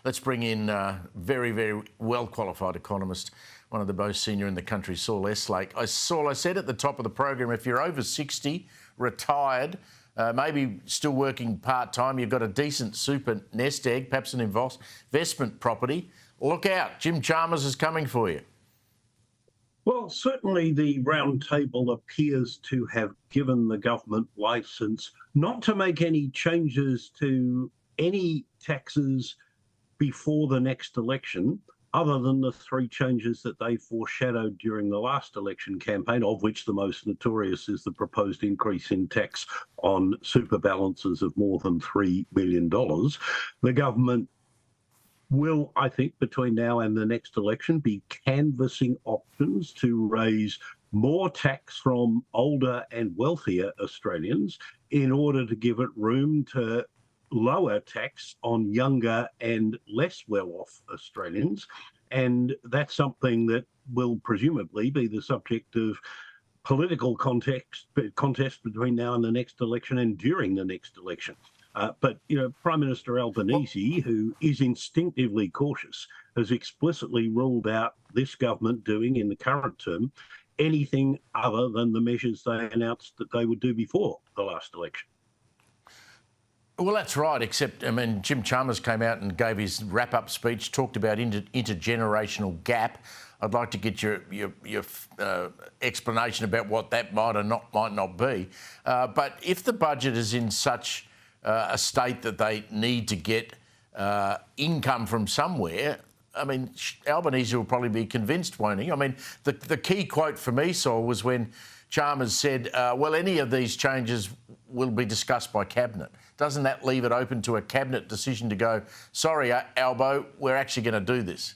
Let's bring in very, very well-qualified economist, one of the most senior in the country, Saul Eslake. Saul, I said at the top of the program, if you're over 60, retired, maybe still working part-time, you've got a decent super nest egg, perhaps an investment property, look out, Jim Chalmers is coming for you. Well, certainly the round table appears to have given the government licence not to make any changes to any taxes before the next election, other than the three changes that they foreshadowed during the last election campaign, of which the most notorious is the proposed increase in tax on super balances of more than $3 million. The government will, I think, between now and the next election, be canvassing options to raise more tax from older and wealthier Australians in order to give it room to lower tax on younger and less well-off Australians. And that's something that will presumably be the subject of political contest between now and the next election and during the next election. But, you know, Prime Minister Albanese, who is instinctively cautious, has explicitly ruled out this government doing in the current term anything other than the measures they announced that they would do before the last election. Well, that's right, except, I mean, Jim Chalmers came out and gave his wrap-up speech, talked about intergenerational gap. I'd like to get your explanation about what that might not be. But if the budget is in such a state that they need to get income from somewhere, I mean, Albanese will probably be convinced, won't he? I mean, the key quote for me, Saul, was when Chalmers said, well, any of these changes will be discussed by Cabinet. Doesn't that leave it open to a Cabinet decision to go, sorry, Albo, we're actually going to do this?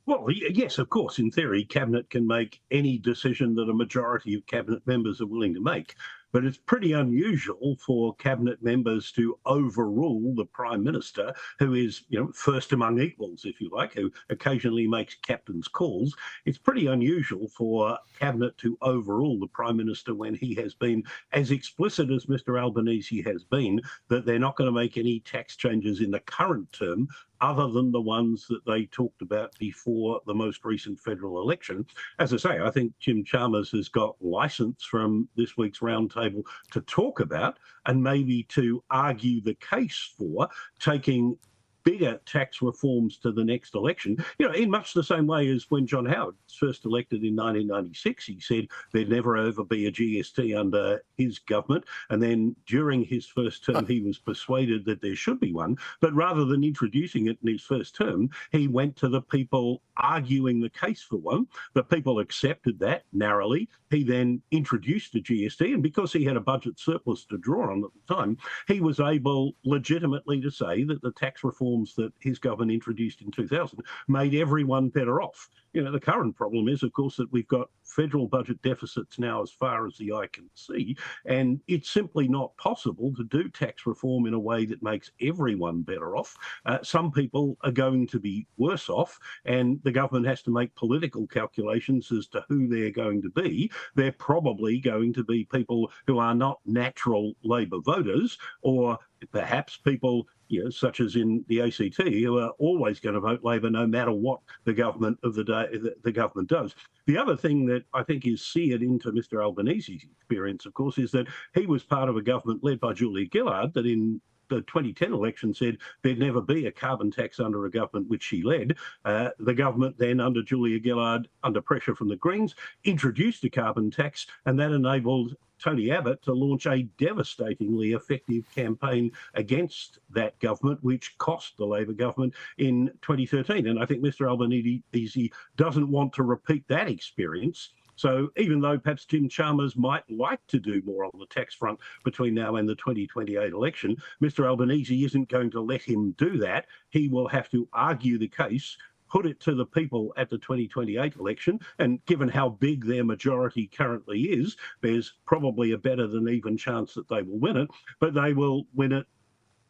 Well, yes, of course. In theory, Cabinet can make any decision that a majority of Cabinet members are willing to make. But it's pretty unusual for Cabinet members to overrule the Prime Minister, who is, you know, first among equals, if you like, who occasionally makes captain's calls. It's pretty unusual for Cabinet to overrule the Prime Minister when he has been as explicit as Mr Albanese has been, that they're not going to make any tax changes in the current term other than the ones that they talked about before the most recent federal election. As I say, I think Jim Chalmers has got licence from this week's roundtable to talk about and maybe to argue the case for taking bigger tax reforms to the next election, you know, in much the same way as when John Howard was first elected in 1996, he said there'd never ever be a GST under his government. And then during his first term, he was persuaded that there should be one. But rather than introducing it in his first term, he went to the people arguing the case for one. The people accepted that narrowly. He then introduced the GST, and because he had a budget surplus to draw on at the time, he was able legitimately to say that the tax reforms that his government introduced in 2000 made everyone better off. You know, the current problem is, of course, that we've got federal budget deficits now as far as the eye can see, and it's simply not possible to do tax reform in a way that makes everyone better off. Some people are going to be worse off, and the government has to make political calculations as to who they're going to be. They're probably going to be people who are not natural Labor voters, or perhaps people, you know, such as in the ACT, who are always going to vote Labor no matter what the government of the day the government does. The other thing that I think is seared into Mr Albanese's experience, of course, is that he was part of a government led by Julia Gillard that in the 2010 election said there'd never be a carbon tax under a government which she led. The government then, under Julia Gillard, under pressure from the Greens, introduced a carbon tax, and that enabled Tony Abbott to launch a devastatingly effective campaign against that government, which cost the Labor government in 2013. And I think Mr Albanese doesn't want to repeat that experience. So even though perhaps Jim Chalmers might like to do more on the tax front between now and the 2028 election, Mr Albanese isn't going to let him do that. He will have to argue the case, put it to the people at the 2028 election, and given how big their majority currently is, there's probably a better than even chance that they will win it, but they will win it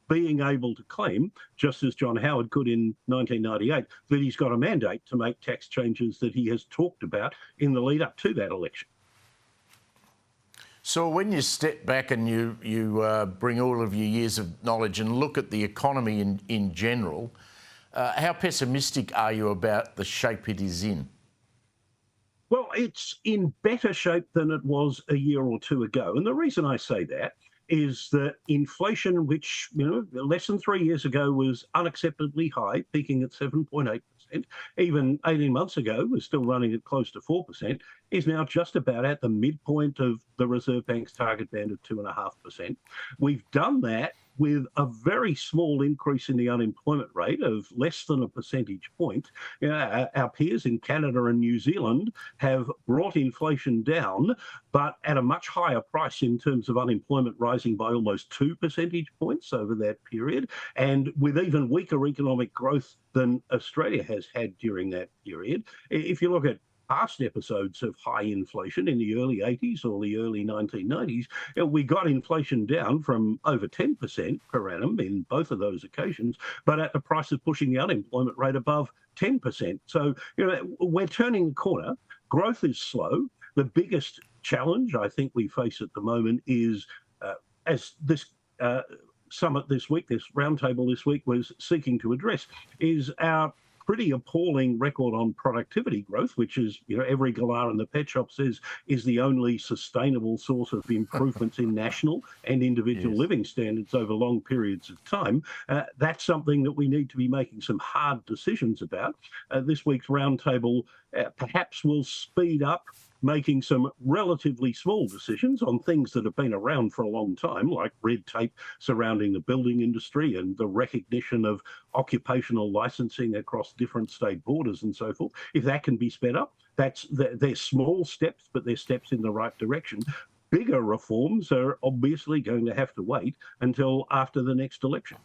being able to claim, just as John Howard could in 1998, that he's got a mandate to make tax changes that he has talked about in the lead up to that election. So when you step back and you bring all of your years of knowledge and look at the economy in general, How pessimistic are you about the shape it is in? Well, it's in better shape than it was a year or two ago. And the reason I say that is that inflation, which, less than 3 years ago was unacceptably high, peaking at 7.8%, even 18 months ago was still running at close to 4%, is now just about at the midpoint of the Reserve Bank's target band of 2.5%. We've done that with a very small increase in the unemployment rate of less than a percentage point. Our peers in Canada and New Zealand have brought inflation down, but at a much higher price in terms of unemployment rising by almost 2 percentage points over that period, and with even weaker economic growth than Australia has had during that period. If you look at past episodes of high inflation in the early 80s or the early 1990s, we got inflation down from over 10% per annum in both of those occasions, but at the price of pushing the unemployment rate above 10%. So, we're turning the corner. Growth is slow. The biggest challenge I think we face at the moment is, as this summit this week, this roundtable this week was seeking to address, is our pretty appalling record on productivity growth, which is, every galah in the pet shop says is the only sustainable source of improvements in national and individual living standards over long periods of time. That's something that we need to be making some hard decisions about. This week's roundtable perhaps will speed up making some relatively small decisions on things that have been around for a long time, like red tape surrounding the building industry and the recognition of occupational licensing across different state borders and so forth. If that can be sped up, they're small steps, but they're steps in the right direction. Bigger reforms are obviously going to have to wait until after the next election.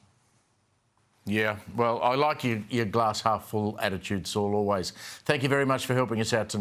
Yeah, well, I like your glass half full attitude, Saul, always. Thank you very much for helping us out tonight.